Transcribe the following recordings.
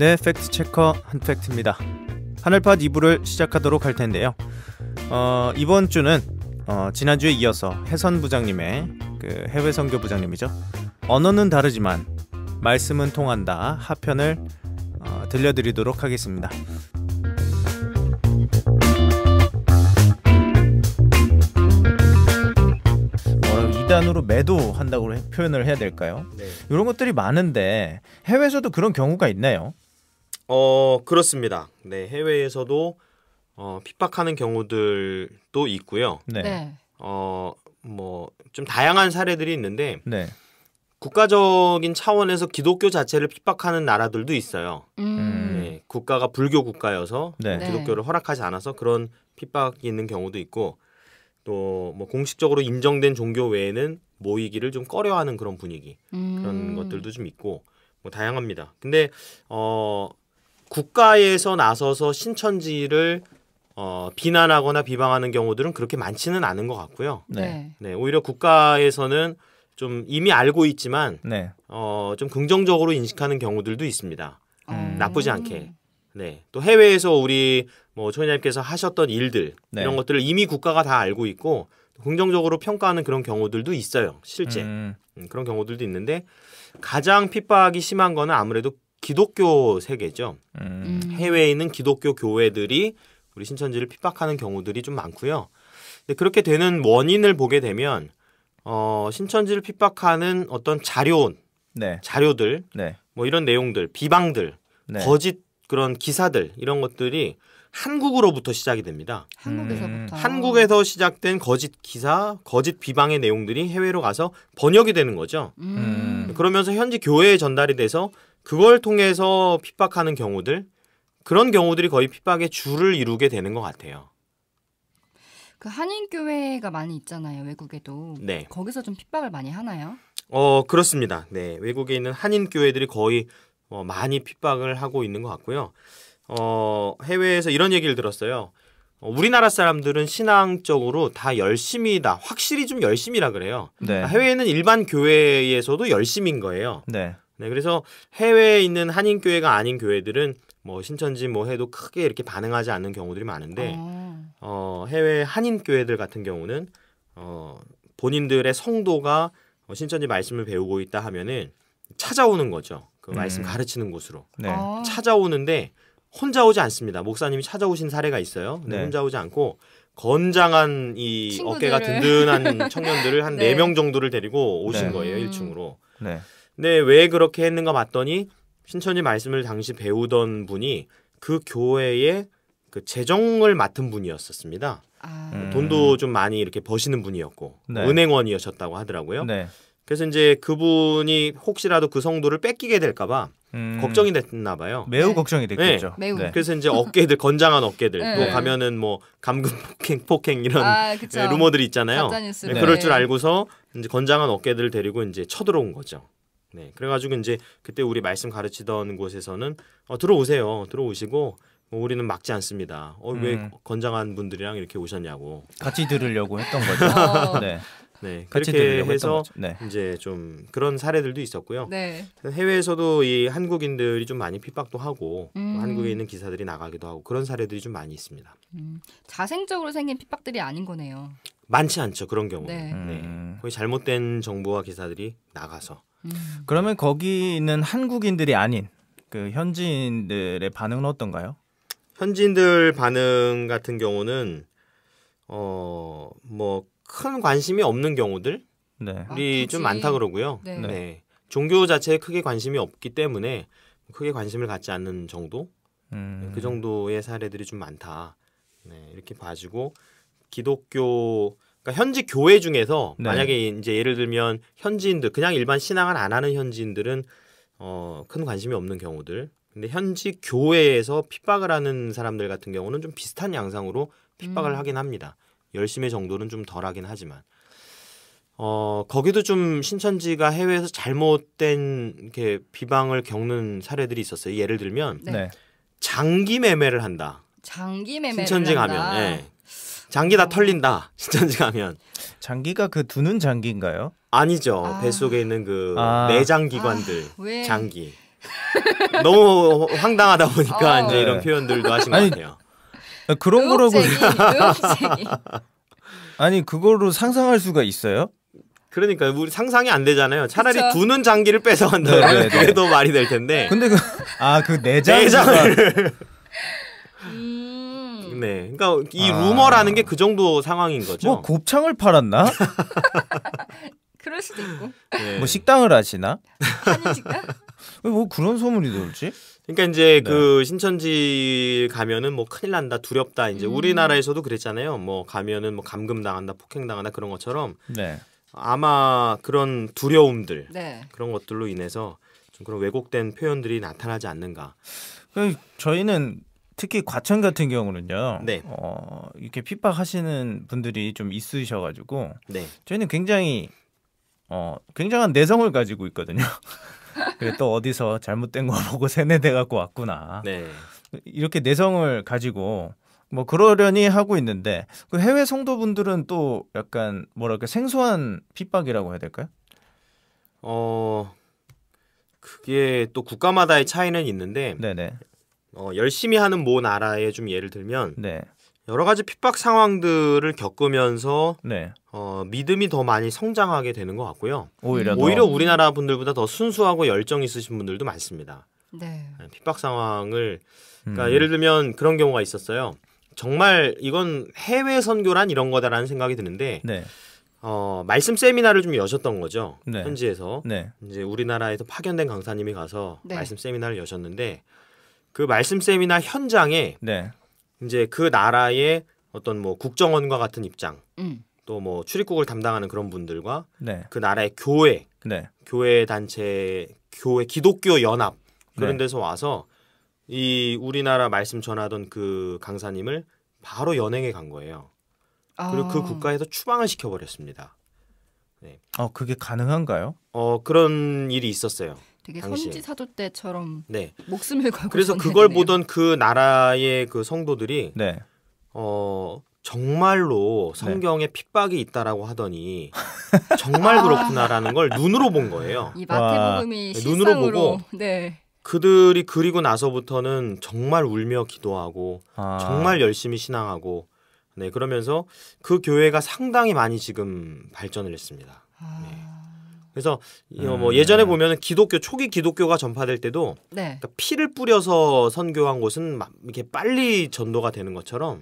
네, 팩트체커 한팩트입니다. 하늘팟 2부를 시작하도록 할 텐데요. 이번 주는 지난주에 이어서 해선 부장님의 그 해외 선교 부장님이죠. 언어는 다르지만 말씀은 통한다 하편을 들려드리도록 하겠습니다. 이단으로 매도한다고 표현을 해야 될까요? 네. 이런 것들이 많은데 해외에서도 그런 경우가 있나요? 그렇습니다. 네, 해외에서도 핍박하는 경우들도 있고요. 네. 뭐 좀 다양한 사례들이 있는데 네. 국가적인 차원에서 기독교 자체를 핍박하는 나라들도 있어요. 네, 국가가 불교 국가여서 네. 기독교를 허락하지 않아서 그런 핍박이 있는 경우도 있고, 또 뭐 공식적으로 인정된 종교 외에는 모이기를 좀 꺼려하는 그런 분위기, 그런 것들도 좀 있고, 뭐 다양합니다. 근데 국가에서 나서서 신천지를 비난하거나 비방하는 경우들은 그렇게 많지는 않은 것 같고요. 네. 네, 오히려 국가에서는 좀 이미 알고 있지만 네. 좀 긍정적으로 인식하는 경우들도 있습니다. 나쁘지 않게. 네, 또 해외에서 우리 뭐 총회장님께서 하셨던 일들, 네. 이런 것들을 이미 국가가 다 알고 있고 긍정적으로 평가하는 그런 경우들도 있어요. 실제 그런 경우들도 있는데, 가장 핍박이 심한 거는 아무래도 기독교 세계죠. 해외에 있는 기독교 교회들이 우리 신천지를 핍박하는 경우들이 좀 많고요. 근데 그렇게 되는 원인을 보게 되면 신천지를 핍박하는 어떤 네. 자료들, 네. 뭐 이런 내용들, 비방들, 네. 거짓 그런 기사들, 이런 것들이 한국으로부터 시작이 됩니다. 한국에서부터. 한국에서 시작된 거짓 기사, 거짓 비방의 내용들이 해외로 가서 번역이 되는 거죠. 그러면서 현지 교회에 전달이 돼서 그걸 통해서 핍박하는 경우들, 그런 경우들이 거의 핍박의 줄을 이루게 되는 것 같아요. 그 한인교회가 많이 있잖아요, 외국에도. 네. 거기서 좀 핍박을 많이 하나요? 그렇습니다. 네, 외국에 있는 한인 교회들이 거의 많이 핍박을 하고 있는 것 같고요. 해외에서 이런 얘기를 들었어요. 우리나라 사람들은 신앙적으로 다 열심이다. 확실히 좀 열심이라 그래요. 네. 해외에는 일반 교회에서도 열심인 거예요. 네. 네, 그래서 해외에 있는 한인 교회가 아닌 교회들은 뭐 신천지 뭐 해도 크게 이렇게 반응하지 않는 경우들이 많은데, 해외 한인 교회들 같은 경우는 본인들의 성도가 신천지 말씀을 배우고 있다 하면은 찾아오는 거죠. 그 말씀 가르치는 곳으로. 네. 찾아오는데 혼자 오지 않습니다. 목사님이 찾아오신 사례가 있어요. 근데 네. 혼자 오지 않고 건장한 이 친구들을. 어깨가 든든한 청년들을 한 네. 4명 정도를 데리고 오신 네. 거예요. 1층으로. 네. 근데 왜 그렇게 했는가 봤더니 신천지 말씀을 당시 배우던 분이 그 교회의 그 재정을 맡은 분이었었습니다. 돈도 좀 많이 이렇게 버시는 분이었고, 네. 은행원이셨다고 하더라고요. 네. 그래서 이제 그분이 혹시라도 그 성도를 뺏기게 될까봐 걱정이 됐나 봐요. 매우 네. 걱정이 됐겠죠. 매우. 네. 그래서 이제 어깨들, 건장한 어깨들, 네. 또 가면은 뭐 감금 폭행 이런 그쵸. 네, 루머들이 있잖아요. 가짜뉴스로. 네, 그럴 줄 알고서 이제 건장한 어깨들을 데리고 이제 쳐들어온 거죠. 네, 그래가지고 이제 그때 우리 말씀 가르치던 곳에서는 들어오세요. 들어오시고 뭐 우리는 막지 않습니다. 왜 건장한 분들이랑 이렇게 오셨냐고. 같이 들으려고 했던 거죠. 네. 네, 같이 그렇게 들으려고 했던 해서 거죠. 네. 이제 좀 그런 사례들도 있었고요. 네. 해외에서도 이 한국인들이 좀 많이 핍박도 하고 또 한국에 있는 기사들이 나가기도 하고 그런 사례들이 좀 많이 있습니다. 자생적으로 생긴 핍박들이 아닌 거네요. 많지 않죠, 그런 경우는. 네. 네. 거의 잘못된 정보와 기사들이 나가서. 그러면 거기 있는 한국인들이 아닌 그 현지인들의 반응은 어떤가요? 현지인들 반응 같은 경우는 뭐 큰 관심이 없는 경우들이 네. 좀 많다 그러고요. 네. 네. 종교 자체에 크게 관심이 없기 때문에 크게 관심을 갖지 않는 정도, 그 정도의 사례들이 좀 많다. 네, 이렇게 봐주고 기독교, 그러니까 현지 교회 중에서 네. 만약에 이제 예를 들면 현지인들, 그냥 일반 신앙을 안 하는 현지인들은 큰 관심이 없는 경우들. 근데 현지 교회에서 핍박을 하는 사람들 같은 경우는 좀 비슷한 양상으로 핍박을 하긴 합니다. 열심의 정도는 좀 덜하긴 하지만 거기도 좀 신천지가 해외에서 잘못된 이렇게 비방을 겪는 사례들이 있었어요. 예를 들면 네. 장기 매매를 한다. 장기 매매를 신천지 한다. 가면 네. 장기 다 털린다. 신천지 가면. 장기가 그 두는 장기인가요? 아니죠. 뱃속에 있는 그 내장 기관들 왜? 장기. 너무 황당하다 보니까 이제 네. 이런 표현들도 하신 것 아니, 같아요. 그런 거라고 의혹쟁이. 아니 그거로 상상할 수가 있어요? 그러니까 우리 상상이 안 되잖아요. 차라리 그쵸. 두는 장기를 뺏어간다 네, 그러면 네, 그게 네. 더 말이 될 텐데. 근데 그 내장 내장을 음. 네, 그러니까 이 아. 루머라는 게 그 정도 상황인 거죠. 뭐 곱창을 팔았나? 그럴 수도 있고. 네. 뭐 식당을 하시나? 한인식당? 왜 뭐 그런 소문이 돌지? 그러니까 이제 네. 그 신천지 가면은 뭐 큰일 난다, 두렵다. 이제 음. 우리나라에서도 그랬잖아요. 뭐 가면은 뭐 감금 당한다, 폭행 당한다 그런 것처럼 네. 아마 그런 두려움들 네. 그런 것들로 인해서 좀 그런 왜곡된 표현들이 나타나지 않는가. 저희는 특히 과천 같은 경우는요. 네. 이렇게 핍박하시는 분들이 좀 있으셔가지고 네, 저희는 굉장히 굉장한 내성을 가지고 있거든요. 그래 또 어디서 잘못된 거 보고 세뇌돼 갖고 왔구나. 네. 이렇게 내성을 가지고 뭐 그러려니 하고 있는데 그 해외 성도분들은 또 약간 뭐랄까 생소한 핍박이라고 해야 될까요? 그게 또 국가마다의 차이는 있는데 네네. 열심히 하는 모 나라의 좀 예를 들면 네. 여러 가지 핍박 상황들을 겪으면서 네. 믿음이 더 많이 성장하게 되는 것 같고요. 오히려 오히려 우리나라 분들보다 더 순수하고 열정 있으신 분들도 많습니다. 네. 핍박 상황을 그러니까 예를 들면 그런 경우가 있었어요. 정말 이건 해외 선교란 이런 거다라는 생각이 드는데 네. 말씀 세미나를 좀 여셨던 거죠. 네. 현지에서 네. 이제 우리나라에서 파견된 강사님이 가서 네. 말씀 세미나를 여셨는데 그 말씀 세미나 현장에 네. 이제 그 나라의 어떤 뭐 국정원과 같은 입장 또 뭐 출입국을 담당하는 그런 분들과 네. 그 나라의 교회, 네. 교회 단체, 교회 기독교 연합 그런 네. 데서 와서 이 우리나라 말씀 전하던 그 강사님을 바로 연행해 간 거예요. 그리고 그 국가에서 추방을 시켜버렸습니다. 그게 가능한가요? 그런 일이 있었어요. 되게 당시에. 선지 사도 때처럼 네. 목숨을 걸고 그래서 전해야 그걸 되네요. 보던 그 나라의 그 성도들이 네. 정말로 성경에 핍박이 있다라고 하더니 정말 그렇구나라는 걸 눈으로 본 거예요. 이 마태복음이 네, 눈으로 실상으로 보고 네. 그들이 그리고 나서부터는 정말 울며 기도하고 정말 열심히 신앙하고 네 그러면서 그 교회가 상당히 많이 지금 발전을 했습니다. 그래서 뭐 예전에 보면은 기독교 초기 기독교가 전파될 때도 네. 그러니까 피를 뿌려서 선교한 곳은 막 이렇게 빨리 전도가 되는 것처럼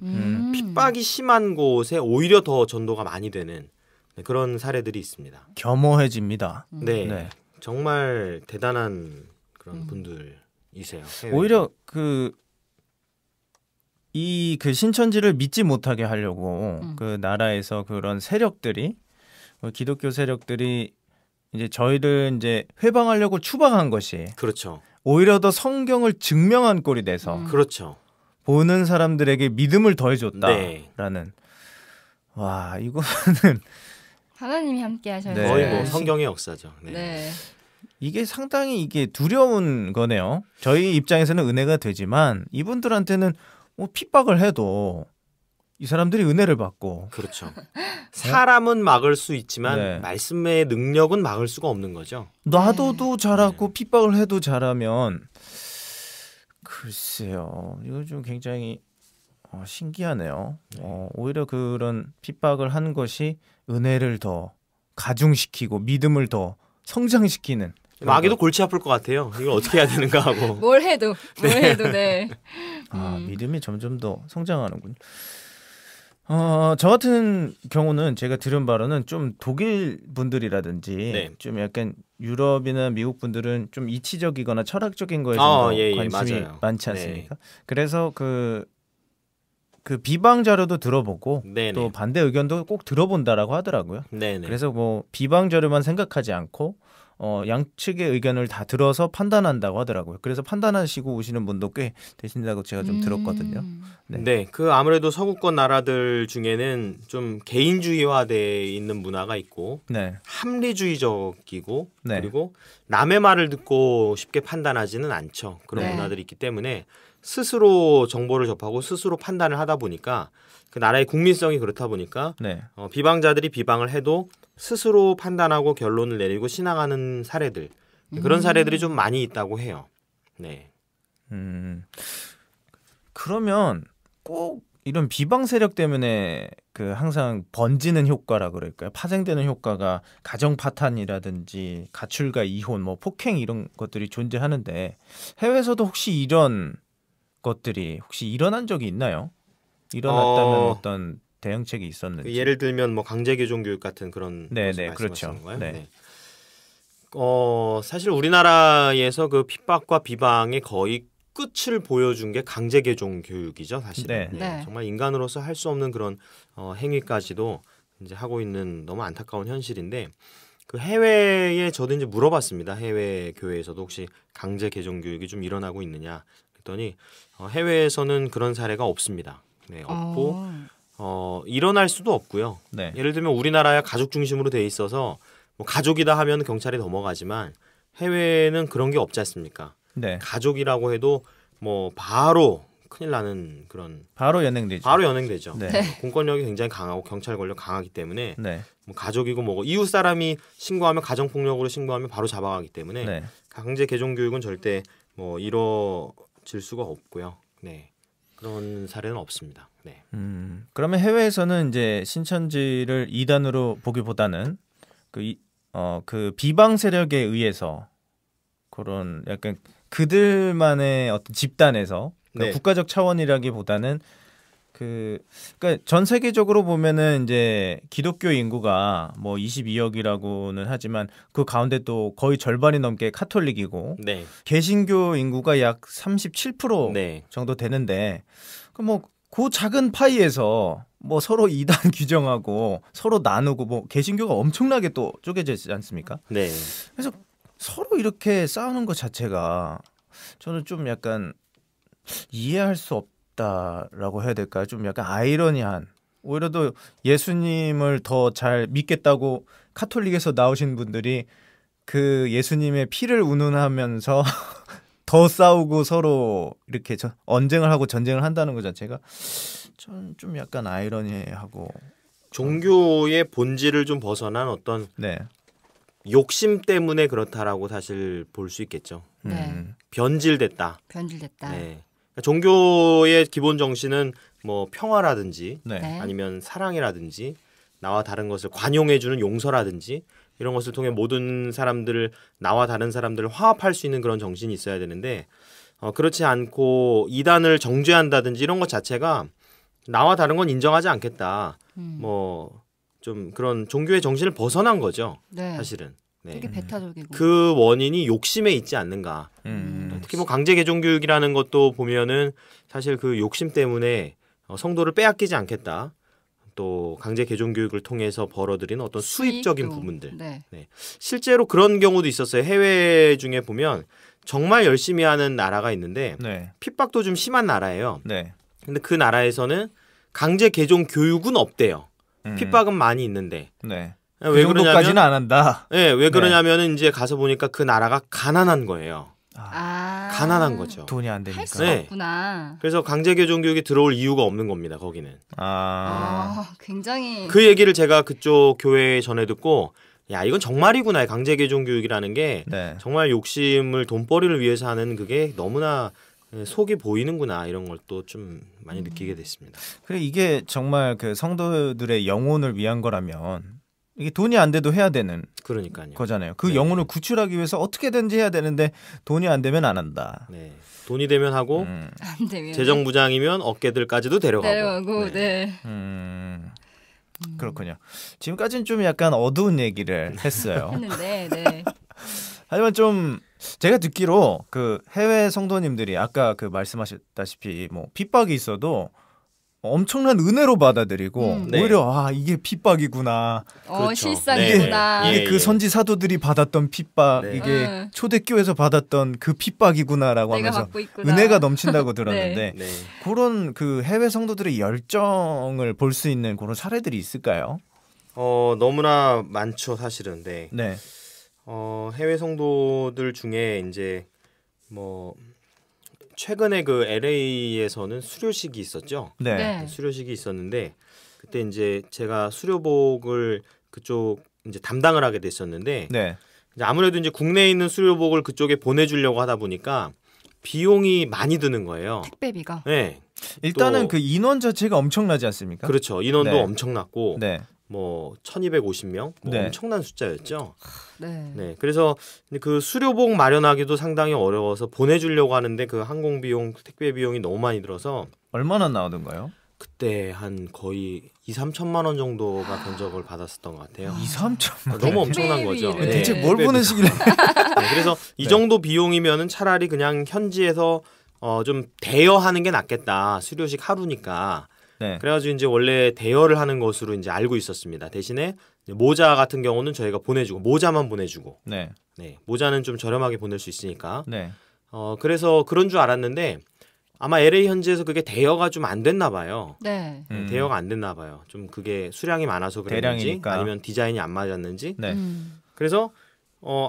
핍박이 심한 곳에 오히려 더 전도가 많이 되는 네, 그런 사례들이 있습니다. 겸허해집니다. 네, 네. 정말 대단한 그런 분들이세요. 해외에. 오히려 이 신천지를 믿지 못하게 하려고 그 나라에서 그런 세력들이 기독교 세력들이 이제 저희를 이제 회방하려고 추방한 것이 그렇죠. 오히려 더 성경을 증명한 꼴이 돼서 그렇죠. 보는 사람들에게 믿음을 더해줬다라는 네. 와 이거는 하나님이 함께 하셔서 네. 거의 뭐 성경의 역사죠. 네. 네. 이게 상당히 이게 두려운 거네요. 저희 입장에서는 은혜가 되지만 이분들한테는 뭐 핍박을 해도 이 사람들이 은혜를 받고 그렇죠. 사람은 막을 수 있지만 네. 말씀의 능력은 막을 수가 없는 거죠. 놔둬도 잘하고 핍박을 해도 잘하면 글쎄요. 이거 좀 굉장히 신기하네요. 오히려 그런 핍박을 한 것이 은혜를 더 가중시키고 믿음을 더 성장시키는 마귀도 골치 아플 것 같아요. 이걸 어떻게 해야 되는가 하고. 뭘 해도 네. 믿음이 점점 더 성장하는군요. 저 같은 경우는 제가 들은 바로는 좀 독일 분들이라든지 네. 좀 약간 유럽이나 미국 분들은 좀 이치적이거나 철학적인 거에 좀 더 예, 관심이 맞아요. 많지 네. 않습니까? 그래서 그 비방 자료도 들어보고 네네. 또 반대 의견도 꼭 들어본다라고 하더라고요. 네네. 그래서 뭐 비방 자료만 생각하지 않고 양측의 의견을 다 들어서 판단한다고 하더라고요. 그래서 판단하시고 오시는 분도 꽤 되신다고 제가 좀 들었거든요. 네, 그 아무래도 서구권 나라들 중에는 좀 개인주의화돼 있는 문화가 있고 네. 합리주의적이고 네. 그리고 남의 말을 듣고 쉽게 판단하지는 않죠. 그런 네. 문화들이 있기 때문에 스스로 정보를 접하고 스스로 판단을 하다 보니까 그 나라의 국민성이 그렇다 보니까 네. 비방자들이 비방을 해도 스스로 판단하고 결론을 내리고 신앙하는 사례들 그런 사례들이 좀 많이 있다고 해요. 네. 그러면 꼭 이런 비방 세력 때문에 그 항상 번지는 효과라 그럴까요? 파생되는 효과가 가정 파탄이라든지 가출과 이혼, 뭐 폭행 이런 것들이 존재하는데 해외에서도 혹시 이런 것들이 혹시 일어난 적이 있나요? 일어났다면 어떤 대응책이 있었는지. 예를 들면 뭐 강제 개종 교육 같은 그런 네네 것을 그렇죠. 말씀하시는 거예요? 네. 네. 사실 우리나라에서 그 핍박과 비방의 거의 끝을 보여준 게 강제 개종 교육이죠, 사실은. 네. 네. 정말 인간으로서 할 수 없는 그런 행위까지도 이제 하고 있는 너무 안타까운 현실인데 그 해외에 저도 이제 물어봤습니다. 해외 교회에서도 혹시 강제 개종 교육이 좀 일어나고 있느냐 그랬더니 해외에서는 그런 사례가 없습니다. 네, 없고 일어날 수도 없고요. 네. 예를 들면 우리나라야 가족 중심으로 돼 있어서 뭐 가족이다 하면 경찰에 넘어가지만 해외는 그런 게 없지 않습니까? 네. 가족이라고 해도 뭐 바로 큰일 나는 그런 바로 연행되죠. 바로 연행되죠. 네. 공권력이 굉장히 강하고 경찰 권력 강하기 때문에 네. 뭐 가족이고 뭐고 이웃 사람이 신고하면 가정 폭력으로 신고하면 바로 잡아가기 때문에 네. 강제 개종 교육은 절대 뭐 이루어질 수가 없고요. 네. 그런 사례는 없습니다. 네. 그러면 해외에서는 이제 신천지를 이단으로 보기보다는 그 비방 세력에 의해서 그런 약간 그들만의 어떤 집단에서 그러니까 네. 국가적 차원이라기보다는 그러니까 전 세계적으로 보면은 이제 기독교 인구가 뭐 22억이라고는 하지만 그 가운데 또 거의 절반이 넘게 카톨릭이고 네. 개신교 인구가 약 37% 네. 정도 되는데 그 작은 파이에서 뭐 서로 이단 규정하고 서로 나누고 뭐 개신교가 엄청나게 또 쪼개져 있지 않습니까? 네. 그래서 서로 이렇게 싸우는 것 자체가 저는 좀 약간 이해할 수 없다라고 해야 될까요? 좀 약간 아이러니한 오히려 더 예수님을 더 잘 믿겠다고 카톨릭에서 나오신 분들이 그 예수님의 피를 운운하면서 더 싸우고 서로 이렇게 언쟁을 하고 전쟁을 한다는 것 자체가 저는 좀 약간 아이러니하고 종교의 본질을 좀 벗어난 어떤 네. 욕심 때문에 그렇다라고 사실 볼 수 있겠죠. 네. 변질됐다. 변질됐다. 네. 종교의 기본 정신은 뭐 평화라든지 네. 네. 아니면 사랑이라든지 나와 다른 것을 관용해주는 용서라든지 이런 것을 통해 모든 사람들을 나와 다른 사람들을 화합할 수 있는 그런 정신이 있어야 되는데 그렇지 않고 이단을 정죄한다든지 이런 것 자체가 나와 다른 건 인정하지 않겠다. 뭐 좀 그런 종교의 정신을 벗어난 거죠. 네. 사실은. 네. 되게 배타적이고. 그 원인이 욕심에 있지 않는가. 특히 뭐 강제 개종 교육이라는 것도 보면은 사실 그 욕심 때문에 성도를 빼앗기지 않겠다. 또 강제 개종 교육을 통해서 벌어들이는 어떤 수입적인 수익도. 부분들. 네. 실제로 그런 경우도 있었어요. 해외 중에 보면 정말 열심히 하는 나라가 있는데 네. 핍박도 좀 심한 나라예요. 네. 근데 그 나라에서는 강제 개종 교육은 없대요. 핍박은 많이 있는데. 네. 왜 그 정도까지는 안 한다. 네, 왜 그러냐면은 이제 가서 보니까 그 나라가 가난한 거예요. 가난한 거죠. 돈이 안 할 되니까. 수가 네. 없구나. 그래서 강제 개종 교육이 들어올 이유가 없는 겁니다. 거기는. 굉장히. 그 얘기를 제가 그쪽 교회에 전해 듣고 야 이건 정말이구나. 강제 개종 교육이라는 게 네. 정말 욕심을 돈벌이를 위해서 하는 그게 너무나 속이 보이는구나 이런 걸 또 좀 많이 느끼게 됐습니다. 그래 이게 정말 그 성도들의 영혼을 위한 거라면 이게 돈이 안 돼도 해야 되는 그러니까요. 거잖아요. 그 네. 영혼을 구출하기 위해서 어떻게든지 해야 되는데 돈이 안 되면 안 한다. 네. 돈이 되면 하고 안 되면. 재정부장이면 어깨들까지도 데려가고. 네. 그렇군요. 지금까지는 좀 약간 어두운 얘기를 했어요. 했는데, 네. 하지만 좀 제가 듣기로 그 해외 성도님들이 아까 그 말씀하셨다시피 뭐 핍박이 있어도 엄청난 은혜로 받아들이고 네. 오히려 이게 핍박이구나. 그렇죠. 실상이구나. 네. 이게 그 선지 사도들이 받았던 핍박, 네. 이게 초대교회에서 받았던 그 핍박이구나라고 내가 하면서 받고 있구나. 은혜가 넘친다고 들었는데 네. 그런 그 해외 성도들의 열정을 볼 수 있는 그런 사례들이 있을까요? 너무나 많죠 사실은. 네. 네, 해외 성도들 중에 이제 뭐 최근에 그 LA에서는 수료식이 있었죠. 네, 네. 수료식이 있었는데 그때 이제 제가 수료복을 그쪽 이제 담당을 하게 됐었는데 네, 이제 아무래도 이제 국내에 있는 수료복을 그쪽에 보내주려고 하다 보니까 비용이 많이 드는 거예요. 택배비가. 네. 일단은 또- 그 인원 자체가 엄청나지 않습니까? 그렇죠. 인원도 네. 엄청났고 네. 뭐 1250명 뭐 네. 엄청난 숫자였죠. 네. 네. 그래서 그 수료복 마련하기도 상당히 어려워서 보내주려고 하는데 그 항공 비용, 택배 비용이 너무 많이 들어서 얼마나 나오던가요? 그때 한 거의 2-3천만 원 정도가 견적을 받았었던 것 같아요. 2-3천만 너무 엄청난 거죠. 택배비를. 대체 뭘 택배비가. 보내시길래? 네, 그래서 이 네. 정도 비용이면은 차라리 그냥 현지에서 좀 대여하는 게 낫겠다. 수료식 하루니까. 네. 그래가지고 이제 원래 대여를 하는 것으로 이제 알고 있었습니다. 대신에 모자 같은 경우는 저희가 보내주고 모자만 보내주고, 네. 네, 모자는 좀 저렴하게 보낼 수 있으니까. 네. 그래서 그런 줄 알았는데 아마 LA 현지에서 그게 대여가 좀 안 됐나 봐요. 네. 네, 대여가 안 됐나 봐요. 좀 그게 수량이 많아서 그랬는지 대량이니까. 아니면 디자인이 안 맞았는지. 네. 그래서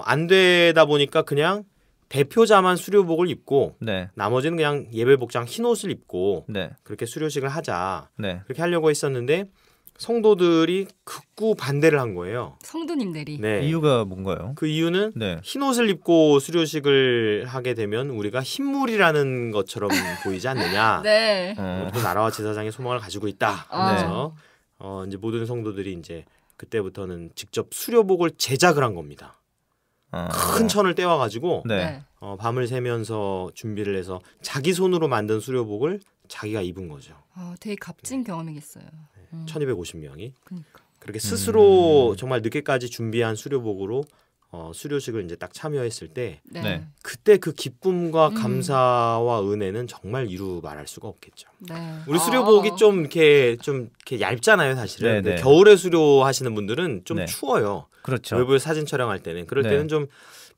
안 되다 보니까 그냥 대표자만 수료복을 입고 네. 나머지는 그냥 예배복장 흰 옷을 입고 네. 그렇게 수료식을 하자. 네. 그렇게 하려고 했었는데 성도들이 극구 반대를 한 거예요. 성도님들이. 네. 이유가 뭔가요? 그 이유는 네. 흰 옷을 입고 수료식을 하게 되면 우리가 흰물이라는 것처럼 보이지 않느냐. 네. 우리도 나라와 제사장의 소망을 가지고 있다. 아. 그래서 이제 모든 성도들이 이제 그때부터는 직접 수료복을 제작을 한 겁니다. 큰 천을 떼와가지고 네. 밤을 새면서 준비를 해서 자기 손으로 만든 수료복을 자기가 입은 거죠. 되게 값진 경험이겠어요. 1250명이. 그러니까. 그렇게 스스로 정말 늦게까지 준비한 수료복으로 수료식을 이제 딱 참여했을 때 네. 네. 그때 그 기쁨과 감사와 은혜는 정말 이루 말할 수가 없겠죠. 네. 우리 수료복이 좀 이렇게 얇잖아요, 사실은. 네, 근데 네. 겨울에 수료하시는 분들은 좀 네. 추워요. 그렇죠. 외부에 사진 촬영할 때는 그럴 네. 때는 좀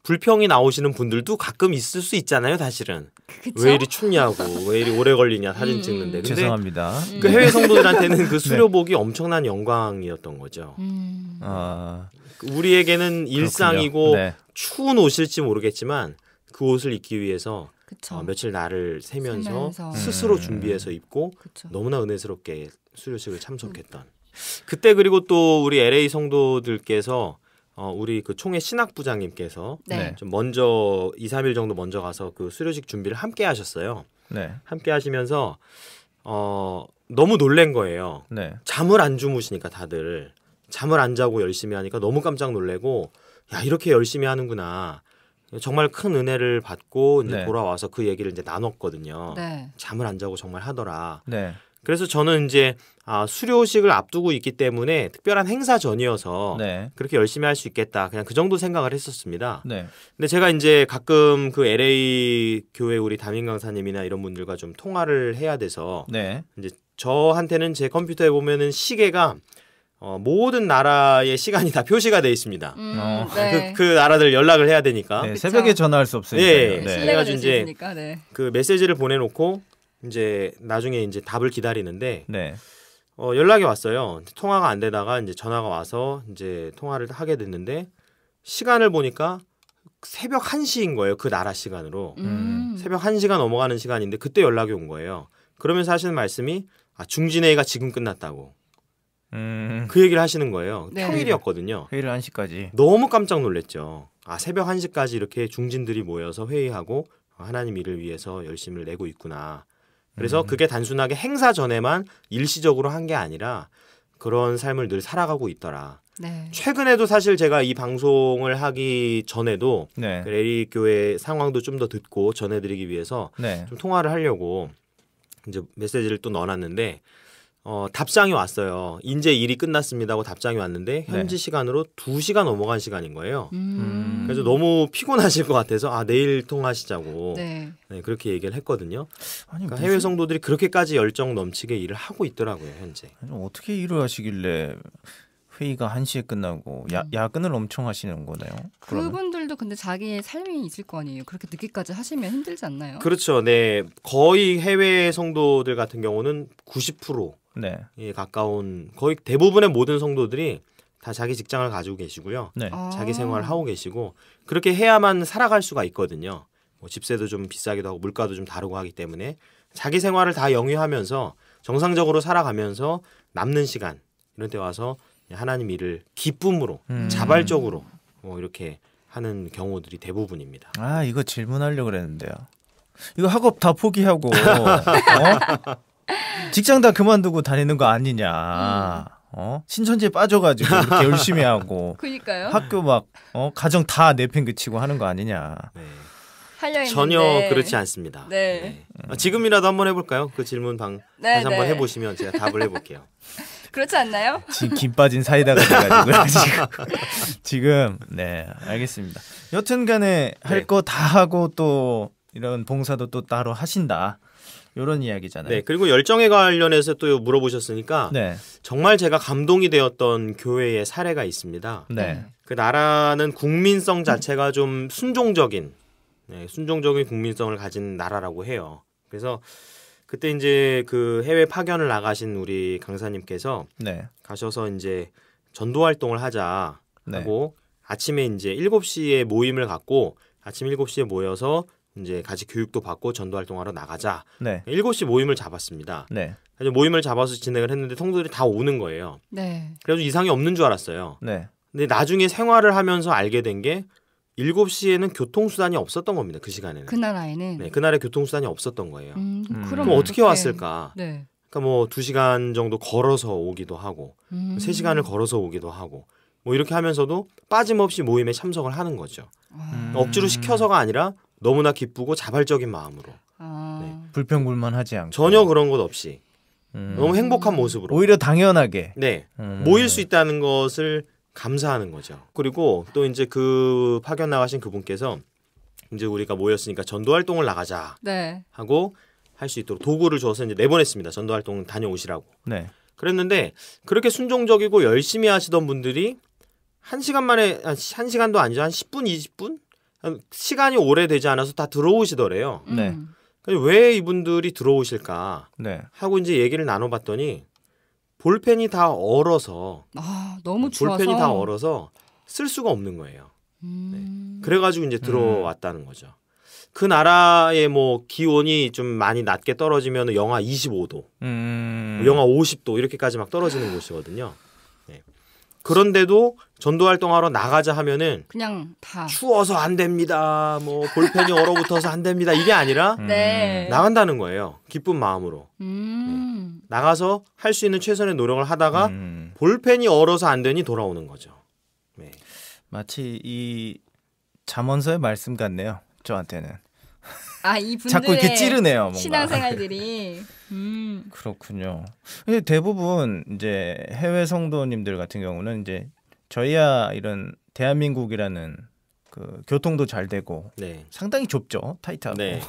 불평이 나오시는 분들도 가끔 있을 수 있잖아요, 사실은. 그쵸? 왜 이리 춥냐고, 왜 이리 오래 걸리냐 사진 찍는데. 근데 죄송합니다. 그 해외 성도들한테는 그 수료복이 엄청난 영광이었던 거죠. 아, 우리에게는 일상이고 그렇군요. 네. 추운 옷일지 모르겠지만 그 옷을 입기 위해서 그쵸. 며칠 날을 새면서 새면서. 스스로 준비해서 입고 그쵸. 너무나 은혜스럽게 수료식을 참석했던. 그때 그리고 또 우리 LA 성도들께서 우리 그 총회 신학부장님께서 네. 좀 먼저 2-3일 정도 먼저 가서 그 수료식 준비를 함께 하셨어요. 네. 함께 하시면서 너무 놀란 거예요. 네. 잠을 안 주무시니까 다들 잠을 안 자고 열심히 하니까 너무 깜짝 놀래고 야 이렇게 열심히 하는구나. 정말 큰 은혜를 받고 이제 네. 돌아와서 그 얘기를 이제 나눴거든요. 네. 잠을 안 자고 정말 하더라. 네. 그래서 저는 이제 수료식을 앞두고 있기 때문에 특별한 행사 전이어서 네. 그렇게 열심히 할 수 있겠다. 그냥 그 정도 생각을 했었습니다. 네. 근데 제가 이제 가끔 그 LA 교회 우리 담임 강사님이나 이런 분들과 좀 통화를 해야 돼서 네. 이제 저한테는 제 컴퓨터에 보면은 시계가 모든 나라의 시간이 다 표시가 돼 있습니다. 네. 그 나라들 연락을 해야 되니까. 네. 그쵸. 새벽에 전화할 수 없으니까요. 예, 네. 신뢰가 그래가지고 될 수 이제 있으니까. 네. 그 메시지를 보내놓고 이제 나중에 이제 답을 기다리는데 네. 연락이 왔어요. 통화가 안 되다가 이제 전화가 와서 이제 통화를 하게 됐는데 시간을 보니까 새벽 1시인 거예요. 그 나라 시간으로. 새벽 1시가 넘어가는 시간인데 그때 연락이 온 거예요. 그러면서 하시는 말씀이 중진회의가 지금 끝났다고. 그 얘기를 하시는 거예요. 네. 평일이었거든요. 회의를 1시까지. 너무 깜짝 놀랐죠. 새벽 1시까지 이렇게 중진들이 모여서 회의하고 하나님 일을 위해서 열심을 내고 있구나. 그래서 그게 단순하게 행사 전에만 일시적으로 한 게 아니라 그런 삶을 늘 살아가고 있더라. 네. 최근에도 사실 제가 이 방송을 하기 전에도 네. 그 LA 교회 상황도 좀 더 듣고 전해드리기 위해서 네. 좀 통화를 하려고 이제 메시지를 또 넣어놨는데 답장이 왔어요. 이제 일이 끝났습니다 하고 답장이 왔는데 현지 시간으로 2시가 넘어간 시간인 거예요. 그래서 너무 피곤하실 것 같아서 내일 통화하시자고 네. 네, 그렇게 얘기를 했거든요. 아니, 그러니까 해외 성도들이 그렇게까지 열정 넘치게 일을 하고 있더라고요. 현재. 아니, 어떻게 일을 하시길래 회의가 1시에 끝나고 야근을 엄청 하시는 거네요. 그러면. 그분들도 근데 자기의 삶이 있을 거 아니에요. 그렇게 늦게까지 하시면 힘들지 않나요? 그렇죠. 네, 거의 해외 성도들 같은 경우는 90%에 네. 가까운 거의 대부분의 모든 성도들이 다 자기 직장을 가지고 계시고요. 네. 자기 생활을 하고 계시고 그렇게 해야만 살아갈 수가 있거든요. 뭐 집세도 좀 비싸기도 하고 물가도 좀 다르고 하기 때문에 자기 생활을 다 영위하면서 정상적으로 살아가면서 남는 시간 이런 때 와서 하나님 일을 기쁨으로 자발적으로 이렇게 하는 경우들이 대부분입니다. 이거 질문하려고 그랬는데요. 이거 학업 다 포기하고 직장 다 그만두고 다니는 거 아니냐. 신천지에 빠져가지고 이렇게 열심히 하고 그러니까요. 학교 막 가정 다 내팽개치고 하는 거 아니냐. 네. 하려 했는데 전혀 그렇지 않습니다. 네. 지금이라도 한번 해볼까요? 그 질문 다시 한번 해보시면 제가 답을 해볼게요. 그렇지 않나요? 지금 김 빠진 사이다가 돼가지고 지금 네 알겠습니다. 여튼간에 할 거 다 하고 또 이런 봉사도 또 따로 하신다. 이런 이야기잖아요. 네, 그리고 열정에 관련해서 또 물어보셨으니까 네. 정말 제가 감동이 되었던 교회의 사례가 있습니다. 네. 그 나라는 국민성 자체가 좀 순종적인 국민성을 가진 나라라고 해요. 그래서 그때 이제 그 해외 파견을 나가신 우리 강사님께서 네. 가셔서 이제 전도 활동을 하자 네. 하고 아침에 이제 7시에 모임을 갖고 아침 7시에 모여서 이제 같이 교육도 받고 전도 활동하러 나가자. 네. 7시 모임을 잡았습니다. 네. 그래서 모임을 잡아서 진행을 했는데 통들이 다 오는 거예요. 네. 그래서 이상이 없는 줄 알았어요. 네. 근데 나중에 생활을 하면서 알게 된 게 7시에는 교통수단이 없었던 겁니다. 그 시간에는. 그 나라에는. 네, 그날에 교통수단이 없었던 거예요. 그럼 그럼 어떻게 왔을까? 네. 그러니까 뭐 2시간 정도 걸어서 오기도 하고 3시간을 걸어서 오기도 하고 뭐 이렇게 하면서도 빠짐없이 모임에 참석을 하는 거죠. 억지로 시켜서가 아니라 너무나 기쁘고 자발적인 마음으로. 네. 불평불만하지 않고 전혀 그런 것 없이 너무 행복한 모습으로. 오히려 당연하게 네. 모일 수 있다는 것을 감사하는 거죠. 그리고 또 이제 그 파견 나가신 그분께서 이제 우리가 모였으니까 전도 활동을 나가자 네. 하고 할 수 있도록 도구를 줘서 이제 내보냈습니다. 전도 활동 다녀오시라고. 네. 그랬는데 그렇게 순종적이고 열심히 하시던 분들이 1시간 만에 1시간도 아니죠. 한 10분, 20분? 시간이 오래되지 않아서 다 들어오시더래요. 네. 왜 이분들이 들어오실까 네. 하고 이제 얘기를 나눠봤더니 볼펜이 다 얼어서 너무 추워서 볼펜이 다 얼어서 쓸 수가 없는 거예요. 네. 그래가지고 이제 들어왔다는 거죠. 그 나라의 뭐 기온이 좀 많이 낮게 떨어지면 영하 25도, 영하 50도 이렇게까지 막 떨어지는 곳이거든요. 네. 그런데도 전도 활동하러 나가자 하면은 그냥 다 추워서 안 됩니다. 뭐 볼펜이 얼어붙어서 안 됩니다. 이게 아니라 네. 나간다는 거예요. 기쁜 마음으로. 네. 나가서 할 수 있는 최선의 노력을 하다가 볼펜이 얼어서 안 되니 돌아오는 거죠. 네. 마치 이 잠언서의 말씀 같네요. 저한테는. 이 분들의 자꾸 이렇게 찌르네요. 뭔가. 신앙생활들이. 그렇군요. 근데 대부분 이제 해외 성도님들 같은 경우는 이제 저희야 이런 대한민국이라는 그 교통도 잘 되고 네. 상당히 좁죠. 타이트하고 네.